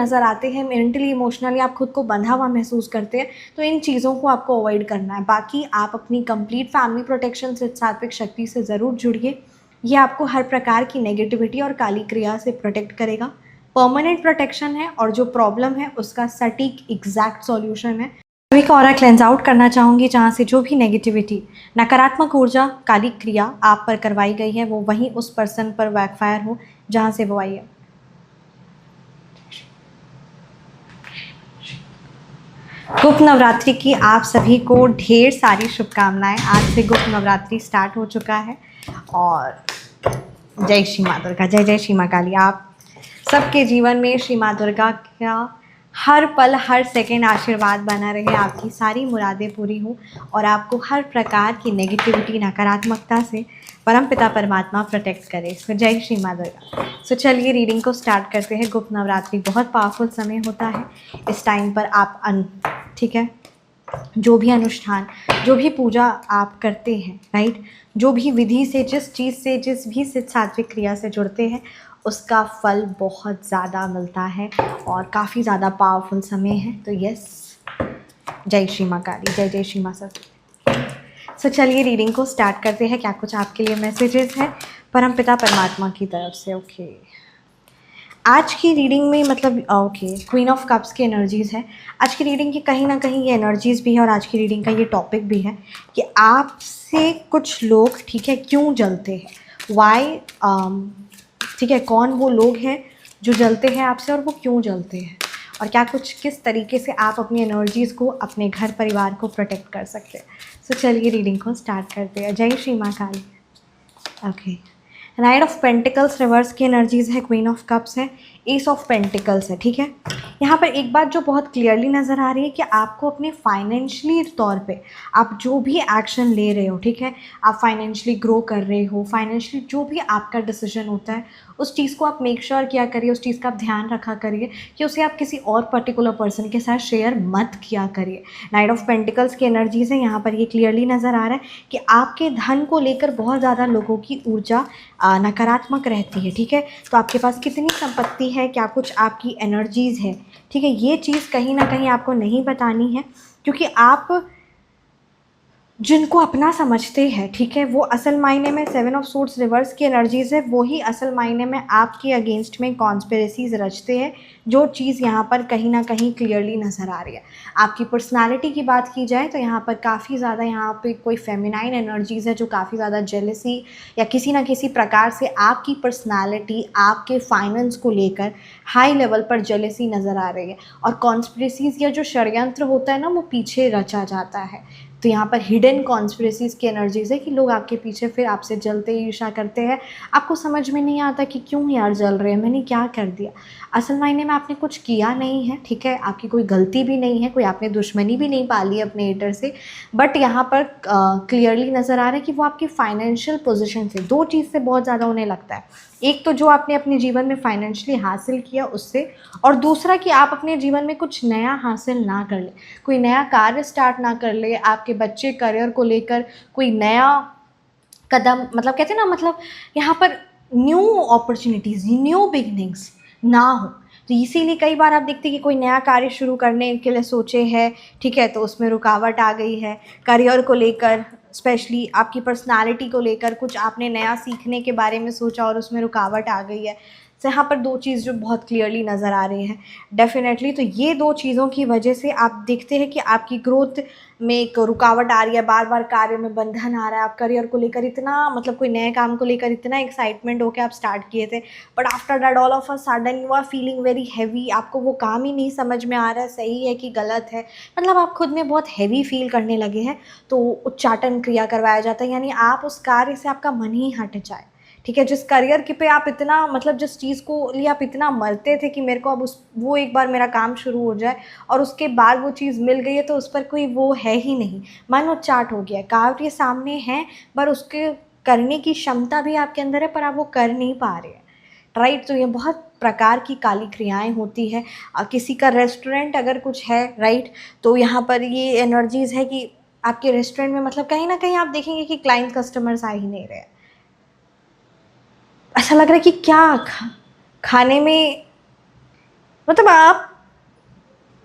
नज़र आते हैं, मेंटली इमोशनली आप खुद को बंधा हुआ महसूस करते हैं, तो इन चीज़ों को आपको अवॉइड करना है। बाकी आप अपनी कंप्लीट फैमिली प्रोटेक्शन से सात्विक शक्ति से ज़रूर जुड़िए। ये आपको हर प्रकार की नेगेटिविटी और काली क्रिया से प्रोटेक्ट करेगा। परमानेंट प्रोटेक्शन है और जो प्रॉब्लम है उसका सटीक एग्जैक्ट सॉल्यूशन है। सभी का ऑरा क्लेंस आउट करना चाहूँगी, जहाँ से जो भी नेगेटिविटी, नकारात्मक ऊर्जा, काली क्रिया आप पर करवाई गई है वो वहीं उस पर्सन पर बैकफायर हो जहाँ से वो आई है। गुप्त नवरात्रि की आप सभी को ढेर सारी शुभकामनाएं। आज से गुप्त नवरात्रि स्टार्ट हो चुका है और जय श्री माँ दुर्गा, जय जय श्री माँ काली। आप सबके जीवन में श्री माँ दुर्गा का हर पल हर सेकेंड आशीर्वाद बना रहे, आपकी सारी मुरादें पूरी हों और आपको हर प्रकार की नेगेटिविटी, नकारात्मकता से परमपिता परमात्मा प्रोटेक्ट करे। सो जय श्री माँ दुर्गा। सो चलिए रीडिंग को स्टार्ट करते हैं। गुप्त नवरात्रि बहुत पावरफुल समय होता है। इस टाइम पर आप ठीक है, जो भी अनुष्ठान, जो भी पूजा आप करते हैं, राइट, जो भी विधि से, जिस चीज़ से, जिस भी सिद्ध सात्विक क्रिया से जुड़ते हैं, उसका फल बहुत ज़्यादा मिलता है और काफ़ी ज़्यादा पावरफुल समय है। तो यस, जय श्री माँ काली, जय जय श्री माँ सरस्वती। सो चलिए रीडिंग को स्टार्ट करते हैं। क्या कुछ आपके लिए मैसेजेस हैं परमपिता परमात्मा की तरफ से। ओके, आज की रीडिंग में मतलब क्वीन ऑफ कप्स की एनर्जीज़ है। आज की रीडिंग की कहीं ना कहीं ये एनर्जीज़ भी है और आज की रीडिंग का ये टॉपिक भी है कि आपसे कुछ लोग, ठीक है, क्यों जलते हैं, वाई, ठीक है, कौन वो लोग हैं जो जलते हैं आपसे और वो क्यों जलते हैं, और क्या कुछ, किस तरीके से आप अपनी एनर्जीज़ को, अपने घर परिवार को प्रोटेक्ट कर सकते हैं। सो चलिए रीडिंग को स्टार्ट करते हैं। जय श्री माँ Kali. Okay, knight of pentacles reverse की एनर्जीज़ है, क्वीन ऑफ कप्स है, एस ऑफ पेंटिकल्स है, ठीक है। यहाँ पर एक बात जो बहुत क्लियरली नज़र आ रही है कि आपको अपने फाइनेंशियली तौर पे आप जो भी एक्शन ले रहे हो, ठीक है, आप फाइनेंशियली ग्रो कर रहे हो, फाइनेंशियली जो भी आपका डिसीजन होता है उस चीज़ को आप मेक श्योर किया करिए, उस चीज़ का आप ध्यान रखा करिए कि उसे आप किसी और पर्टिकुलर पर्सन के साथ शेयर मत किया करिए। नाइट ऑफ पेंटिकल्स की एनर्जीज़ है, यहाँ पर ये क्लियरली नज़र आ रहा है कि आपके धन को लेकर बहुत ज़्यादा लोगों की ऊर्जा नकारात्मक रहती है, ठीक है। तो आपके पास कितनी संपत्ति है, क्या कुछ आपकी एनर्जीज़ है, ठीक है, ये चीज़ कहीं ना कहीं आपको नहीं बतानी है, क्योंकि आप जिनको अपना समझते हैं, ठीक है, वो असल मायने में सेवन ऑफ सूट्स रिवर्स की एनर्जीज़ है, वो ही असल मायने में आपके अगेंस्ट में कॉन्स्पिरेसीज रचते हैं, जो चीज़ यहाँ पर कहीं ना कहीं क्लियरली नज़र आ रही है। आपकी पर्सनालिटी की बात की जाए तो यहाँ पर काफ़ी ज़्यादा, यहाँ पे कोई फेमिनाइन एनर्जीज़ है जो काफ़ी ज़्यादा जेलसी या किसी ना किसी प्रकार से आपकी पर्सनालिटी, आपके फाइनेंस को लेकर हाई लेवल पर जेलसी नज़र आ रही है, और कॉन्स्पिरेसीज या जो षड्यंत्र होता है ना, वो पीछे रचा जाता है। तो यहाँ पर हिडन कॉन्स्पिरेसीज की एनर्जीज़ है कि लोग आपके पीछे फिर आपसे जलते, ईर्ष्या करते हैं, आपको समझ में नहीं आता कि क्यों यार जल रहे हैं, मैंने क्या कर दिया। असल मायने में आपने कुछ किया नहीं है, ठीक है, आपकी कोई गलती भी नहीं है, कोई आपने दुश्मनी भी नहीं पाली है अपने हेटर से, बट यहाँ पर क्लियरली नज़र आ रहा है कि वो आपकी फाइनेंशियल पोजीशन से, दो चीज़ से बहुत ज़्यादा उन्हें लगता है। एक तो जो आपने अपने जीवन में फाइनेंशियली हासिल किया उससे, और दूसरा कि आप अपने जीवन में कुछ नया हासिल ना कर ले, कोई नया कार्य स्टार्ट ना कर ले, आपके बच्चे करियर को लेकर कोई नया कदम, मतलब कहते हैं ना, मतलब यहाँ पर न्यू अपॉर्चुनिटीज़, न्यू बिगनिंग्स ना हो। तो इसीलिए कई बार आप देखते हैं कि कोई नया कार्य शुरू करने के लिए सोचे है, ठीक है, तो उसमें रुकावट आ गई है, करियर को लेकर, स्पेशली आपकी पर्सनालिटी को लेकर कुछ आपने नया सीखने के बारे में सोचा और उसमें रुकावट आ गई है। तो यहाँ पर दो चीज़ जो बहुत क्लियरली नज़र आ रही है डेफिनेटली, तो ये दो चीज़ों की वजह से आप देखते हैं कि आपकी ग्रोथ में एक रुकावट आ रही है, बार बार कार्य में बंधन आ रहा है। आप करियर को लेकर इतना, मतलब कोई नए काम को लेकर इतना एक्साइटमेंट होकर आप स्टार्ट किए थे, but after that all of a sudden you are feeling very heavy, आपको वो काम ही नहीं समझ में आ रहा है सही है कि गलत है, मतलब आप खुद में बहुत हैवी फील करने लगे हैं। तो उच्चाटन क्रिया करवाया जाता है, यानी आप उस कार्य से आपका मन ही हट जाए, ठीक है, जिस करियर के पे आप इतना, मतलब जिस चीज़ को लिए आप इतना मरते थे कि मेरे को अब वो एक बार मेरा काम शुरू हो जाए, और उसके बाद वो चीज़ मिल गई है तो उस पर कोई वो है ही नहीं, मन उच्चाट हो गया है, कार्य सामने है पर उसके करने की क्षमता भी आपके अंदर है पर आप वो कर नहीं पा रहे हैं, राइट। तो ये बहुत प्रकार की काली क्रियाएं होती है। किसी का रेस्टोरेंट अगर कुछ है, राइट, तो यहाँ पर ये एनर्जीज़ है कि आपके रेस्टोरेंट में, मतलब कहीं ना कहीं आप देखेंगे कि क्लाइंट कस्टमर्स आ ही नहीं रहे, ऐसा लग रहा है कि क्या खाने में मतलब आप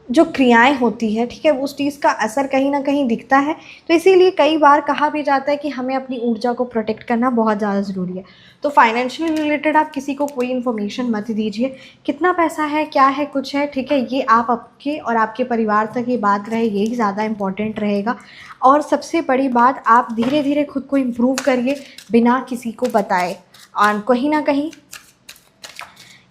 जो क्रियाएं होती है, ठीक है, उस चीज़ का असर कहीं ना कहीं दिखता है। तो इसीलिए कई बार कहा भी जाता है कि हमें अपनी ऊर्जा को प्रोटेक्ट करना बहुत ज़्यादा ज़रूरी है। तो फाइनेंशियल रिलेटेड आप किसी को कोई इन्फॉर्मेशन मत दीजिए, कितना पैसा है, क्या है, कुछ है, ठीक है, ये आप आपके और आपके परिवार तक ये बात रहे, यही ज़्यादा इम्पॉर्टेंट रहेगा। और सबसे बड़ी बात, आप धीरे धीरे खुद को इम्प्रूव करिए बिना किसी को बताए। और कहीं ना कहीं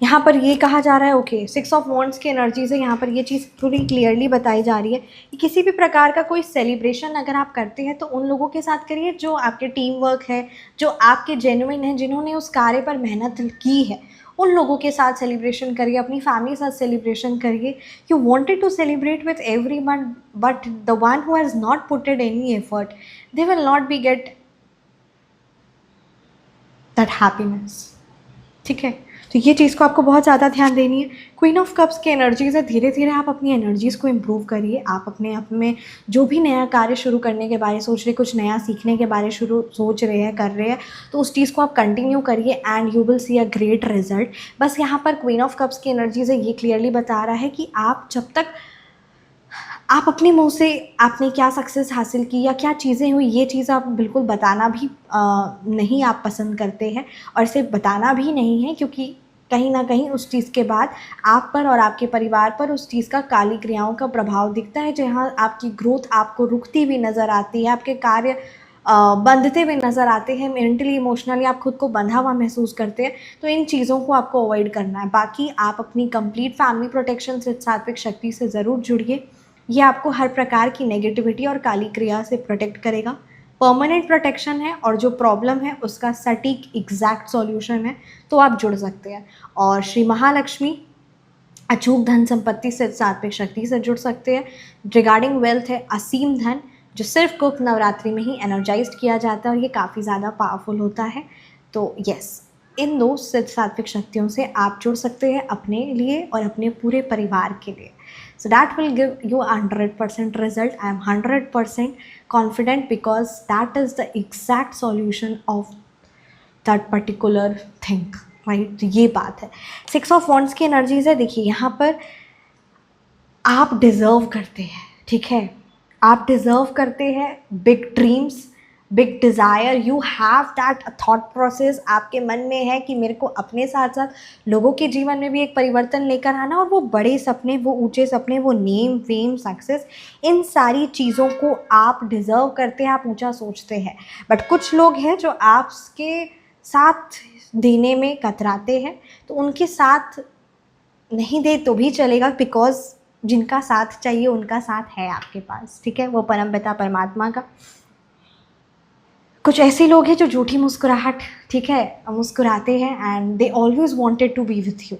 यहाँ पर ये कहा जा रहा है, ओके, 6 ऑफ वॉन्ड्स की एनर्जी से यहाँ पर ये चीज़ पूरी क्लियरली बताई जा रही है कि किसी भी प्रकार का कोई सेलिब्रेशन अगर आप करते हैं तो उन लोगों के साथ करिए जो आपके टीम वर्क है, जो आपके जेन्युइन हैं, जिन्होंने उस कार्य पर मेहनत की है, उन लोगों के साथ सेलिब्रेशन करिए, अपनी फैमिली के साथ सेलिब्रेशन करिए। You wanted to celebrate with everyone, but the one who has not puted any effort, they will not be get that happiness, ठीक है। तो ये चीज़ को आपको बहुत ज़्यादा ध्यान देनी है। क्वीन ऑफ कप्स की एनर्जीज़ है, धीरे धीरे आप अपनी एनर्जीज़ को इम्प्रूव करिए। आप अपने आप में जो भी नया कार्य शुरू करने के बारे सोच रहे, कुछ नया सीखने के बारे सोच रहे हैं, कर रहे हैं, तो उस चीज़ को आप कंटिन्यू करिए and you will see a great result. बस यहाँ पर क्वीन ऑफ कप्स की एनर्जीज़ है, ये क्लियरली बता रहा है कि आप जब तक आप अपने मुंह से आपने क्या सक्सेस हासिल की या क्या चीज़ें हुई, ये चीज़ आप बिल्कुल बताना भी नहीं आप पसंद करते हैं, और सिर्फ बताना भी नहीं है, क्योंकि कहीं ना कहीं उस चीज़ के बाद आप पर और आपके परिवार पर उस चीज़ का काली क्रियाओं का प्रभाव दिखता है, जहाँ आपकी ग्रोथ आपको रुकती हुई नज़र आती है, आपके कार्य बंधते हुए नज़र आते हैं, मेंटली इमोशनली आप खुद को बंधा हुआ महसूस करते हैं। तो इन चीज़ों को आपको अवॉइड करना है। बाकी आप अपनी कंप्लीट फैमिली प्रोटेक्शन से सात्विक शक्ति से ज़रूर जुड़िए। ये आपको हर प्रकार की नेगेटिविटी और काली क्रिया से प्रोटेक्ट करेगा, परमानेंट प्रोटेक्शन है, और जो प्रॉब्लम है उसका सटीक एग्जैक्ट सॉल्यूशन है। तो आप जुड़ सकते हैं और श्री महालक्ष्मी अचूक धन संपत्ति से सात्विक शक्ति से जुड़ सकते हैं। रिगार्डिंग वेल्थ है असीम धन, जो सिर्फ गुप्त नवरात्रि में ही एनर्जाइज्ड किया जाता है, और ये काफ़ी ज़्यादा पावरफुल होता है। तो यस, इन दो सात्विक शक्तियों से आप जुड़ सकते हैं अपने लिए और अपने पूरे परिवार के लिए। So that will give you 100% result. I am 100% confident because that is the exact solution of that particular thing, right? तो ये बात है। 6 ऑफ वॉन्ड्स की एनर्जीज है, देखिए यहाँ पर आप डिज़र्व करते हैं, ठीक है, आप डिज़र्व करते हैं big dreams, big desire. You have that thought process, आपके मन में है कि मेरे को अपने साथ साथ लोगों के जीवन में भी एक परिवर्तन लेकर आना, और वो बड़े सपने, वो ऊंचे सपने, वो नेम फेम सक्सेस, इन सारी चीज़ों को आप डिज़र्व करते हैं, आप ऊंचा सोचते हैं। बट कुछ लोग हैं जो आपके साथ देने में कतराते हैं, तो उनके साथ नहीं दे तो भी चलेगा, बिकॉज जिनका साथ चाहिए उनका साथ है आपके पास, ठीक है, वो परमपिता परमात्मा का। कुछ ऐसे लोग हैं जो झूठी मुस्कुराहट, ठीक है, मुस्कुराते हैं and they always wanted to be with you,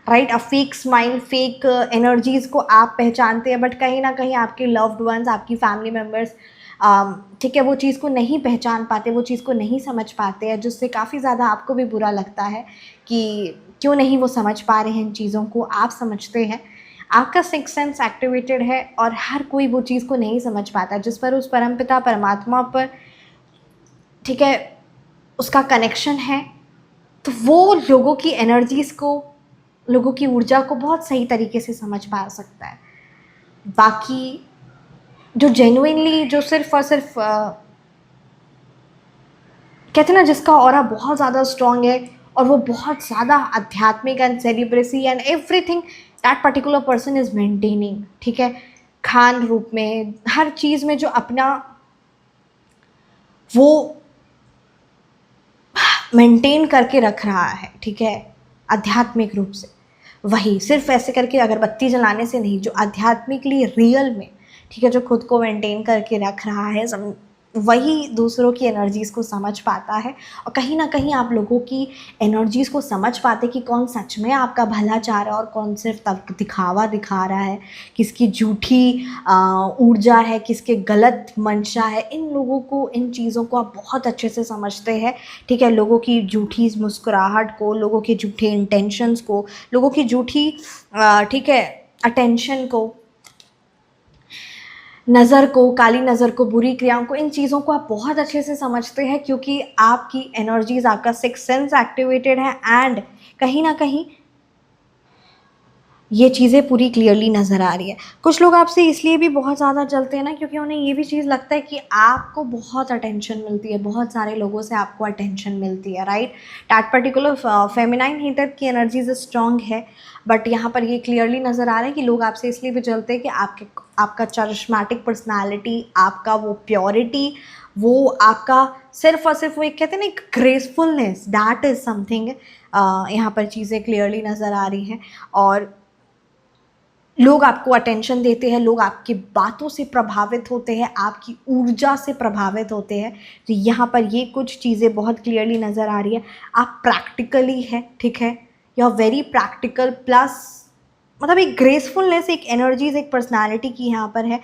right. A fake smile, fake energies को आप पहचानते हैं, बट कहीं ना कहीं आपके लव्ड वंस, आपकी फैमिली मेम्बर्स, ठीक है, वो चीज़ को नहीं पहचान पाते, वो चीज़ को नहीं समझ पाते हैं, जिससे काफ़ी ज़्यादा आपको भी बुरा लगता है कि क्यों नहीं वो समझ पा रहे हैं इन चीज़ों को। आप समझते हैं, आपका सिक्स सेंस एक्टिवेटेड है, और हर कोई वो चीज़ को नहीं समझ पाता जिस पर उस परमपिता परमात्मा पर, ठीक है, उसका कनेक्शन है। तो वो लोगों की एनर्जीज़ को, लोगों की ऊर्जा को बहुत सही तरीके से समझ पा सकता है। बाकी जो जेन्युइनली, जो सिर्फ और सिर्फ कहते हैं ना, जिसका ऑरा बहुत ज़्यादा स्ट्रॉन्ग है और वो बहुत ज़्यादा आध्यात्मिक and celibacy and everything that particular person is maintaining, ठीक है, खान रूप में, हर चीज़ में जो अपना वो मेंटेन करके रख रहा है, ठीक है, आध्यात्मिक रूप से, वही सिर्फ ऐसे करके अगरबत्ती जलाने से नहीं, जो आध्यात्मिकली रियल में, ठीक है, जो खुद को मेंटेन करके रख रहा है, वही दूसरों की एनर्जीज़ को समझ पाता है। और कहीं ना कहीं आप लोगों की एनर्जीज़ को समझ पाते कि कौन सच में आपका भला चाह रहा है और कौन सिर्फ तब दिखावा दिखा रहा है, किसकी झूठी ऊर्जा है, किसके गलत मंशा है। इन लोगों को, इन चीज़ों को आप बहुत अच्छे से समझते हैं, ठीक है, लोगों की झूठी मुस्कुराहट को, लोगों के झूठे इंटेंशंस को, लोगों की झूठी, ठीक है, अटेंशन को, नज़र को, काली नज़र को, बुरी क्रियाओं को, इन चीज़ों को आप बहुत अच्छे से समझते हैं, क्योंकि आपकी एनर्जीज, आपका सिक्स सेंस एक्टिवेटेड है, एंड कहीं ना कहीं ये चीज़ें पूरी क्लियरली नज़र आ रही है। कुछ लोग आपसे इसलिए भी बहुत ज़्यादा जलते हैं ना, क्योंकि उन्हें ये भी चीज़ लगता है कि आपको बहुत अटेंशन मिलती है, बहुत सारे लोगों से आपको अटेंशन मिलती है, right. That particular feminine heater की एनर्जीज स्ट्रॉन्ग है, बट यहाँ पर ये क्लियरली नज़र आ रहा है कि लोग आपसे इसलिए भी जलते हैं कि आपका चारिस्मेटिक पर्सनैलिटी, आपका वो प्योरिटी, वो आपका सिर्फ और सिर्फ वो एक कहते हैं ना एक ग्रेसफुलनेस, दैट इज़ समथिंग। यहाँ पर चीज़ें क्लियरली नज़र आ रही हैं और लोग आपको अटेंशन देते हैं, लोग आपकी बातों से प्रभावित होते हैं, आपकी ऊर्जा से प्रभावित होते हैं। तो यहाँ पर ये कुछ चीज़ें बहुत क्लियरली नज़र आ रही है। आप प्रैक्टिकली है, ठीक है, you are very practical, plus मतलब एक ग्रेसफुलनेस, एक एनर्जीज, एक पर्सनालिटी की यहाँ पर है।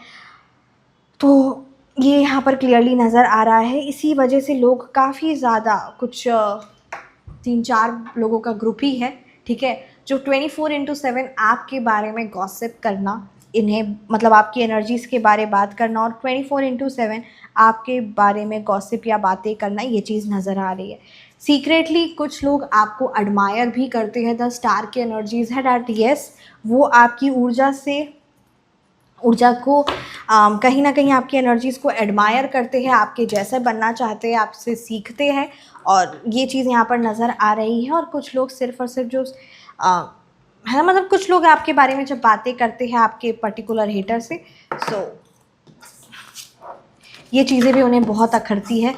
तो ये यहाँ पर क्लियरली नज़र आ रहा है। इसी वजह से लोग काफ़ी ज़्यादा कुछ 3-4 लोगों का ग्रुप ही है, ठीक है, जो 24/7 आपके बारे में गॉसिप करना, इन्हें मतलब आपकी एनर्जीज़ के बारे बात करना और 24/7 आपके बारे में गॉसिप या बातें करना, ये चीज़ नज़र आ रही है। सीक्रेटली कुछ लोग आपको एडमायर भी करते हैं। द स्टार की एनर्जीज़ है डैट येस, वो आपकी ऊर्जा को कहीं ना कहीं आपकी एनर्जीज़ को एडमायर करते हैं, आपके जैसे बनना चाहते हैं, आपसे सीखते हैं, और ये चीज़ यहाँ पर नज़र आ रही है। और कुछ लोग सिर्फ और सिर्फ जो है ना, मतलब कुछ लोग आपके बारे में जब बातें करते हैं आपके पर्टिकुलर हेटर से, सो ये चीज़ें भी उन्हें बहुत अखरती है।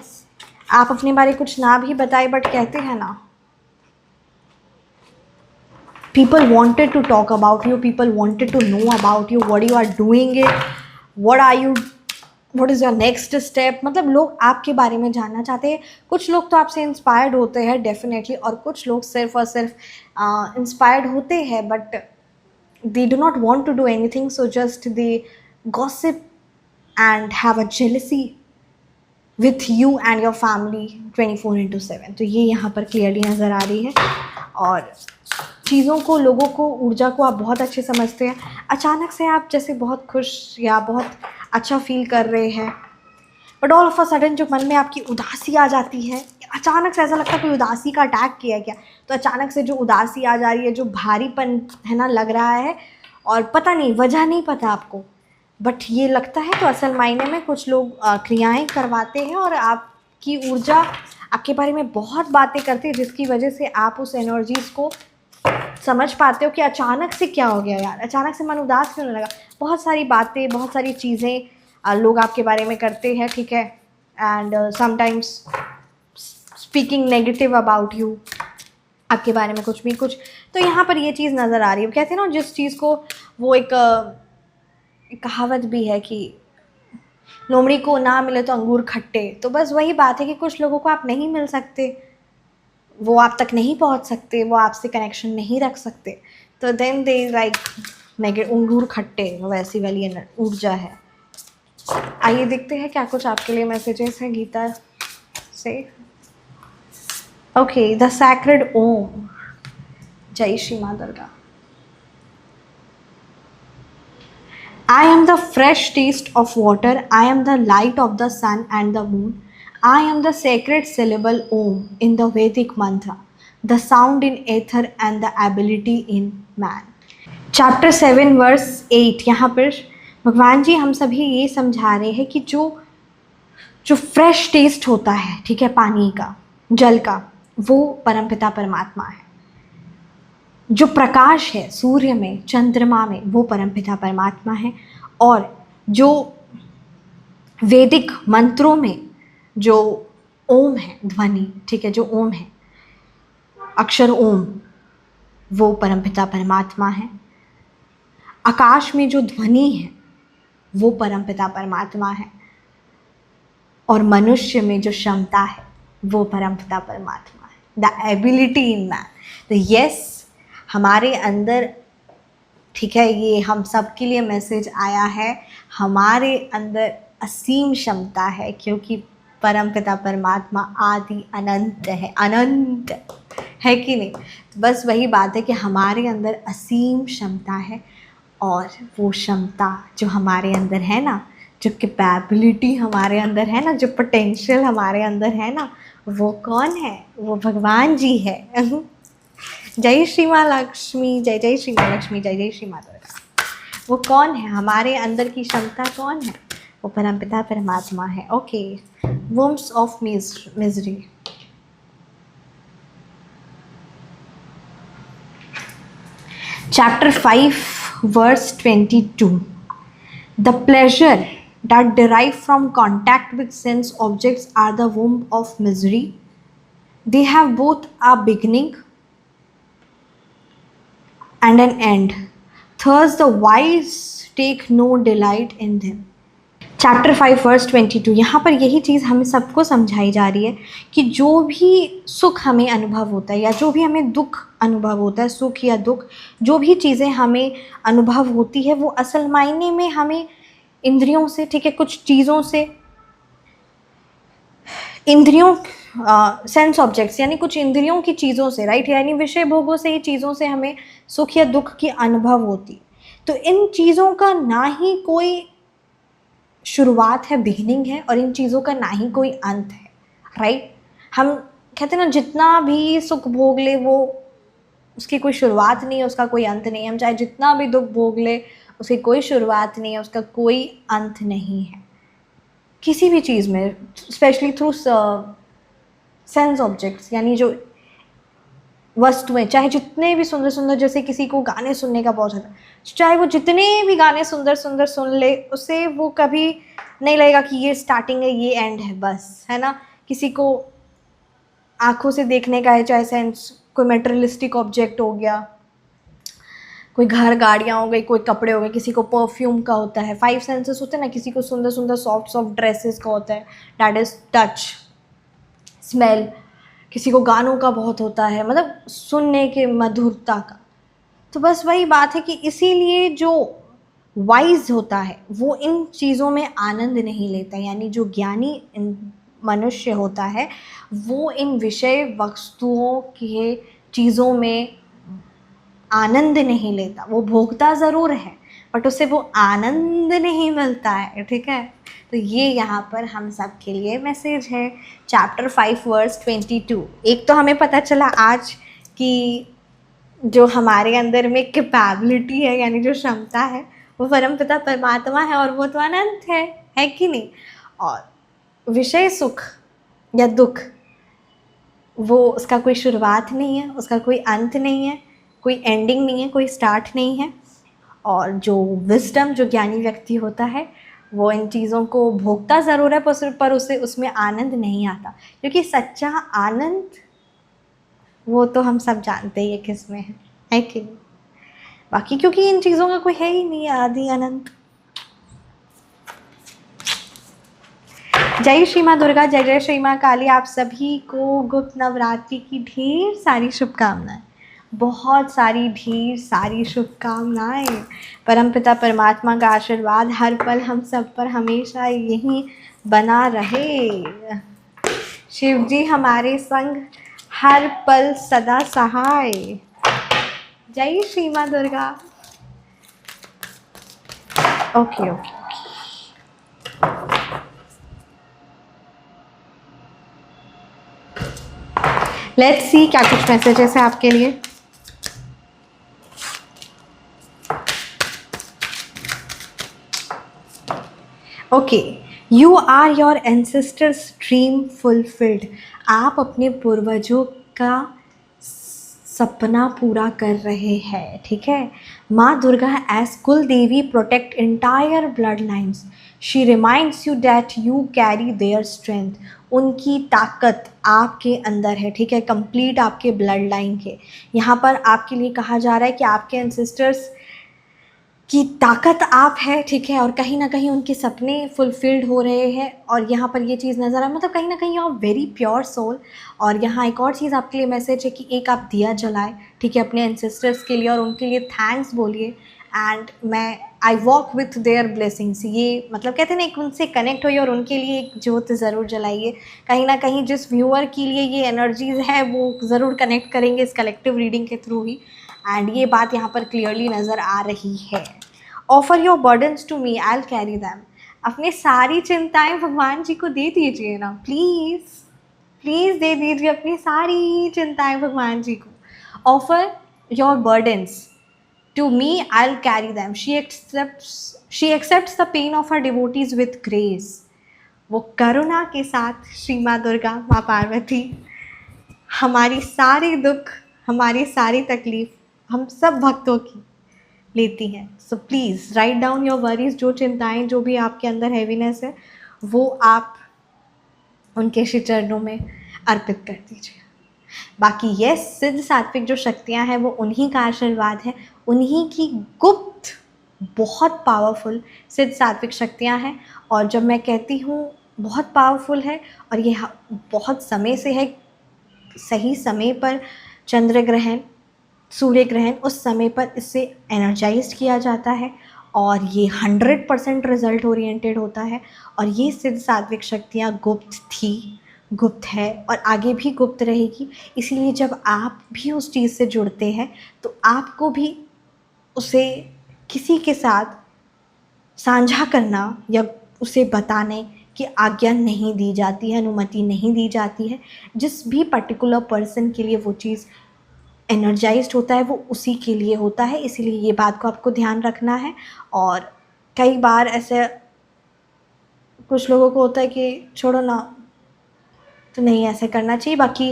आप अपने बारे कुछ ना भी बताए, बट कहते हैं ना, people wanted to talk about you, people wanted to know about you, what you are doing it, what is your next step। मतलब लोग आपके बारे में जानना चाहते हैं। कुछ लोग तो आपसे इंस्पायर्ड होते हैं डेफिनेटली, और कुछ लोग सिर्फ और सिर्फ इंस्पायर्ड होते हैं, but they do not want to do anything, so just they gossip and have a jealousy with you and your family 24/7। तो ये यहाँ पर क्लियरली नज़र आ रही है। और चीज़ों को, लोगों को, ऊर्जा को आप बहुत अच्छे समझते हैं। अचानक से आप जैसे बहुत खुश या बहुत अच्छा फील कर रहे हैं, but all of a sudden जो मन में आपकी उदासी आ जाती है, अचानक से ऐसा लगता है कोई उदासी का अटैक किया क्या। तो अचानक से जो उदासी आ जा रही है, जो भारीपन है ना लग रहा है, और पता नहीं, वजह नहीं पता आपको, बट ये लगता है, तो असल मायने में कुछ लोग क्रियाएं करवाते हैं और आपकी ऊर्जा आपके बारे में बहुत बातें करती है, जिसकी वजह से आप उस एनर्जीज़ को समझ पाते हो कि अचानक से क्या हो गया यार, अचानक से मन उदास क्यों होने लगा। बहुत सारी बातें, बहुत सारी चीज़ें लोग आपके बारे में करते हैं, ठीक है, and sometimes speaking negative about you, आपके बारे में कुछ भी कुछ। तो यहाँ पर ये चीज़ नज़र आ रही है। कहते हैं ना, जिस चीज़ को वो एक कहावत भी है कि लोमड़ी को ना मिले तो अंगूर खट्टे, तो बस वही बात है कि कुछ लोगों को आप नहीं मिल सकते, वो आप तक नहीं पहुंच सकते, वो आपसे कनेक्शन नहीं रख सकते, तो देन दे लाइक अंगूर खट्टे, वैसी वाली ऊर्जा है। आइए देखते हैं क्या कुछ आपके लिए मैसेजेस हैं गीता से। ओके, द सैक्रेड ओम। जय श्री माँ Durga. I am the fresh taste of water, I am the light of the sun and the moon, I am the sacred syllable Om in the Vedic mantra, the sound in ether and the ability in man। Chapter 7 verse 8, यहाँ पर भगवान जी हम सभी ये समझा रहे हैं कि जो फ्रेश टेस्ट होता है, ठीक है, पानी का, जल का, वो परमपिता परमात्मा है। जो प्रकाश है सूर्य में, चंद्रमा में, वो परमपिता परमात्मा है। और जो वैदिक मंत्रों में जो ओम है, ध्वनि, ठीक है, जो ओम है, अक्षर ओम, वो परमपिता परमात्मा है। आकाश में जो ध्वनि है, वो परमपिता परमात्मा है। और मनुष्य में जो क्षमता है, वो परमपिता परमात्मा है। The ability in man. तो यस, हमारे अंदर, ठीक है, ये हम सब के लिए मैसेज आया है, हमारे अंदर असीम क्षमता है, क्योंकि परमपिता परमात्मा आदि अनंत है कि नहीं। तो बस वही बात है कि हमारे अंदर असीम क्षमता है, और वो क्षमता जो हमारे अंदर है ना, जो कैपेबिलिटी हमारे अंदर है ना, जो पोटेंशियल हमारे अंदर है ना, वो कौन है? वो भगवान जी है। जय श्री माँ लक्ष्मी, जय जय श्री माँ लक्ष्मी, जय जय श्री माँ दुर्गा। वो कौन है? हमारे अंदर की क्षमता कौन है? वो परमपिता परमात्मा है। Okay, wombs of misery. Chapter 5, verse 22. The pleasure that derive from contact with sense objects are the womb of misery. They have both a beginning and an end. Thus the wise take no delight in them. Chapter 5 verse 22। यहाँ पर यही चीज़ हमें सबको समझाई जा रही है कि जो भी सुख हमें अनुभव होता है या जो भी हमें दुख अनुभव होता है, सुख या दुख, जो भी चीज़ें हमें अनुभव होती है वो असल मायने में हमें इंद्रियों से, ठीक है, कुछ चीज़ों से, इंद्रियों सेंस ऑब्जेक्ट्स यानी कुछ इंद्रियों की चीज़ों से, राइट, यानी विषय भोगों से ही चीज़ों से हमें सुख या दुख की अनुभव होती। तो इन चीज़ों का ना ही कोई शुरुआत है, बिगिनिंग है, और इन चीज़ों का ना ही कोई अंत है, राइट। हम कहते हैं ना, जितना भी सुख भोग ले वो उसकी कोई शुरुआत नहीं है, उसका कोई अंत नहीं है। हम चाहे जितना भी दुख भोग ले उसकी कोई शुरुआत नहीं है, उसका कोई अंत नहीं है किसी भी चीज़ में, स्पेशली थ्रू सेंस ऑब्जेक्ट्स, यानी जो वस्तुएं, चाहे जितने भी सुंदर सुंदर, जैसे किसी को गाने सुनने का बहुत ज़्यादा, चाहे वो जितने भी गाने सुंदर सुंदर सुन ले, उसे वो कभी नहीं लगेगा कि ये स्टार्टिंग है ये एंड है, बस, है ना। किसी को आँखों से देखने का है, चाहे सेंस, कोई मेटेरियलिस्टिक ऑब्जेक्ट हो गया, कोई घर गाड़ियाँ हो गई, कोई कपड़े हो गए, किसी को परफ्यूम का होता है, 5 सेंसेस होते हैं ना, किसी को सुंदर सुंदर सॉफ्ट सॉफ्ट ड्रेसेस का होता है, डैट इज़ टच, स्मेल, किसी को गानों का बहुत होता है, मतलब सुनने के मधुरता का। तो बस वही बात है कि इसीलिए जो वाइज होता है वो इन चीज़ों में आनंद नहीं लेता, यानी जो ज्ञानी मनुष्य होता है वो इन विषय वस्तुओं के चीज़ों में आनंद नहीं लेता। वो भोगता ज़रूर है बट उसे वो आनंद नहीं मिलता है, ठीक है। तो ये यहाँ पर हम सब के लिए मैसेज है। Chapter 5 verse 22। एक तो हमें पता चला आज कि जो हमारे अंदर में कैपेबिलिटी है, यानी जो क्षमता है, वो परमपिता परमात्मा है और वो तो अनंत है कि नहीं। और विषय सुख या दुख, वो उसका कोई शुरुआत नहीं है, उसका कोई अंत नहीं है, कोई एंडिंग नहीं है, कोई स्टार्ट नहीं है। और जो विजडम, जो ज्ञानी व्यक्ति होता है, वो इन चीज़ों को भोगता ज़रूर है पर उसे उसमें आनंद नहीं आता, क्योंकि सच्चा आनंद वो तो हम सब जानते ही है किस में है कि नहीं। बाकी क्योंकि इन चीज़ों का कोई है ही नहीं, आदि अनंत। जय श्री माँ दुर्गा, जय जय श्री माँ काली। आप सभी को गुप्त नवरात्रि की ढेर सारी शुभकामनाएं, बहुत सारी ढेर सारी शुभकामनाएं। परमपिता परमात्मा का आशीर्वाद हर पल हम सब पर हमेशा यही बना रहे। शिव जी हमारे संग हर पल सदा सहाय। जय श्री माँ दुर्गा। ओके। लेट्स सी क्या कुछ मैसेजेस है आपके लिए। Okay, you are your ancestors dream fulfilled. आप अपने पूर्वजों का सपना पूरा कर रहे हैं, ठीक है। माँ दुर्गा एज कुल देवी protect entire blood lines. She reminds you that you carry their strength. उनकी ताकत आपके अंदर है, ठीक है, कंप्लीट आपके ब्लड लाइन के। यहाँ पर आपके लिए कहा जा रहा है कि आपके एंसेस्टर्स की ताकत आप है, ठीक है, और कहीं ना कहीं उनके सपने फुलफिल्ड हो रहे हैं। और यहाँ पर ये चीज़ नज़र आ, मतलब कहीं ना कहीं आप वेरी प्योर सोल। और यहाँ एक और चीज़ आपके लिए मैसेज है कि एक आप दिया जलाए, ठीक है, अपने एंसेस्टर्स के लिए, और उनके लिए थैंक्स बोलिए। And I walk with their blessings. ये मतलब कहते हैं ना, एक उनसे कनेक्ट होइए और उनके लिए एक ज्योत ज़रूर जलाइए। कहीं ना कहीं जिस व्यूअर के लिए ये एनर्जीज़ है वो ज़रूर कनेक्ट करेंगे इस कलेक्टिव रीडिंग के थ्रू ही। एंड ये बात यहाँ पर क्लियरली नज़र आ रही है। Offer your burdens to me, I will carry them. अपनी सारी चिंताएं भगवान जी को दे दीजिए ना, प्लीज़ प्लीज़ दे दीजिए अपनी सारी चिंताएं भगवान जी को। Offer your burdens to me, I'll carry them. She accepts the pain of her devotees with grace. वो करुणा के साथ श्री माँ दुर्गा, माँ पार्वती हमारी सारी दुख, हमारी सारी तकलीफ हम सब भक्तों की लेती हैं. So please write down your worries. जो चिंताएं, जो भी आपके अंदर हैवीनेस है, वो आप उनके श्री चरणों में अर्पित कर दीजिए. बाकी यस, सिद्ध सात्विक जो शक्तियाँ हैं वो उन्हीं का आशीर्वाद है, उन्हीं की गुप्त बहुत पावरफुल सिद्ध सात्विक शक्तियाँ हैं. और जब मैं कहती हूँ बहुत पावरफुल है, और ये बहुत समय से है, सही समय पर चंद्र ग्रहण, सूर्य ग्रहण, उस समय पर इससे एनर्जाइज्ड किया जाता है और ये 100% रिजल्ट ओरिएंटेड होता है. और ये सिद्ध सात्विक शक्तियाँ गुप्त थी, गुप्त है और आगे भी गुप्त रहेगी. इसीलिए जब आप भी उस चीज़ से जुड़ते हैं तो आपको भी उसे किसी के साथ साझा करना या उसे बताने की आज्ञा नहीं दी जाती है, अनुमति नहीं दी जाती है. जिस भी पर्टिकुलर पर्सन के लिए वो चीज़ एनर्जाइज्ड होता है वो उसी के लिए होता है. इसीलिए ये बात को आपको ध्यान रखना है. और कई बार ऐसे कुछ लोगों को होता है कि छोड़ो ना, तो नहीं ऐसे करना चाहिए. बाकी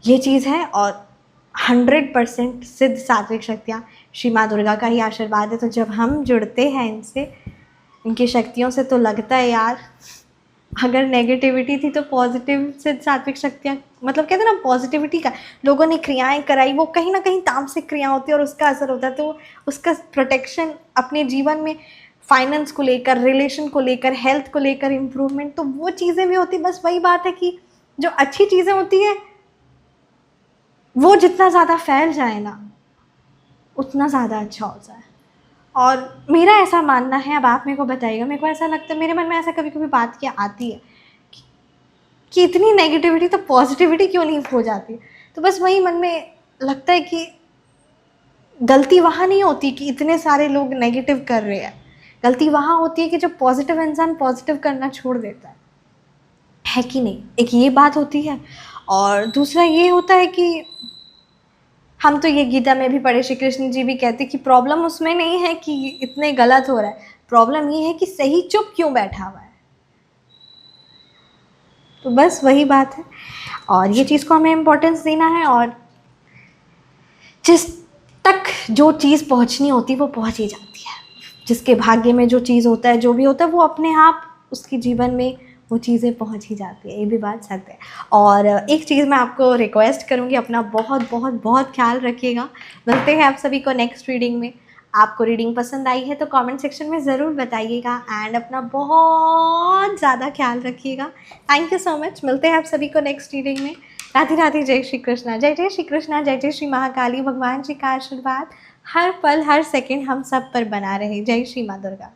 ये चीज़ है और 100% सिद्ध सात्विक शक्तियाँ श्री माँ दुर्गा का ही आशीर्वाद है. तो जब हम जुड़ते हैं इनसे, इनकी शक्तियों से, तो लगता है यार अगर नेगेटिविटी थी तो पॉजिटिव सिद्ध सात्विक शक्तियाँ, मतलब कहते हैं ना पॉजिटिविटी का, लोगों ने क्रियाएं कराई, वो कहीं ना कहीं तामसिक क्रिया होती है और उसका असर होता है. तो उसका प्रोटेक्शन अपने जीवन में, फाइनेंस को लेकर, रिलेशन को लेकर, हेल्थ को लेकर इम्प्रूवमेंट, तो वो चीज़ें भी होती. बस वही बात है कि जो अच्छी चीज़ें होती है वो जितना ज़्यादा फैल जाए ना, उतना ज़्यादा अच्छा हो जाए. और मेरा ऐसा मानना है, अब आप मेरे को बताइएगा, मेरे को ऐसा लगता है, मेरे मन में ऐसा कभी कभी बात क्या आती है कि इतनी नेगेटिविटी तो पॉजिटिविटी क्यों नहीं हो जाती. तो बस वही मन में लगता है कि गलती वहाँ नहीं होती कि इतने सारे लोग नेगेटिव कर रहे हैं, गलती वहाँ होती है कि जो पॉजिटिव इंसान पॉजिटिव करना छोड़ देता है कि नहीं. एक ये बात होती है. और दूसरा ये होता है कि हम तो ये गीता में भी पढ़े, श्री कृष्ण जी भी कहते कि प्रॉब्लम उसमें नहीं है कि इतने गलत हो रहा है, प्रॉब्लम ये है कि सही चुप क्यों बैठा हुआ है. तो बस वही बात है और ये चीज़ को हमें इम्पोर्टेंस देना है. और जिस तक जो चीज़ पहुंचनी होती वो पहुंच ही जाती है. जिसके भाग्य में जो चीज़ होता है, जो भी होता है, वो अपने आप उसके जीवन में वो चीज़ें पहुंच ही जाती है. ये भी बात सत्य है. और एक चीज़ मैं आपको रिक्वेस्ट करूँगी, अपना बहुत बहुत बहुत ख्याल रखिएगा. मिलते हैं आप सभी को नेक्स्ट रीडिंग में. आपको रीडिंग पसंद आई है तो कमेंट सेक्शन में ज़रूर बताइएगा. एंड अपना बहुत ज़्यादा ख्याल रखिएगा. Thank you so much. मिलते हैं आप सभी को नेक्स्ट रीडिंग में. राधे राधे. जय श्री कृष्णा. जय जय श्री कृष्णा. जय जय श्री महाकाली. भगवान जी का आशीर्वाद हर पल हर सेकंड हम सब पर बना रहे. जय श्री माँ दुर्गा.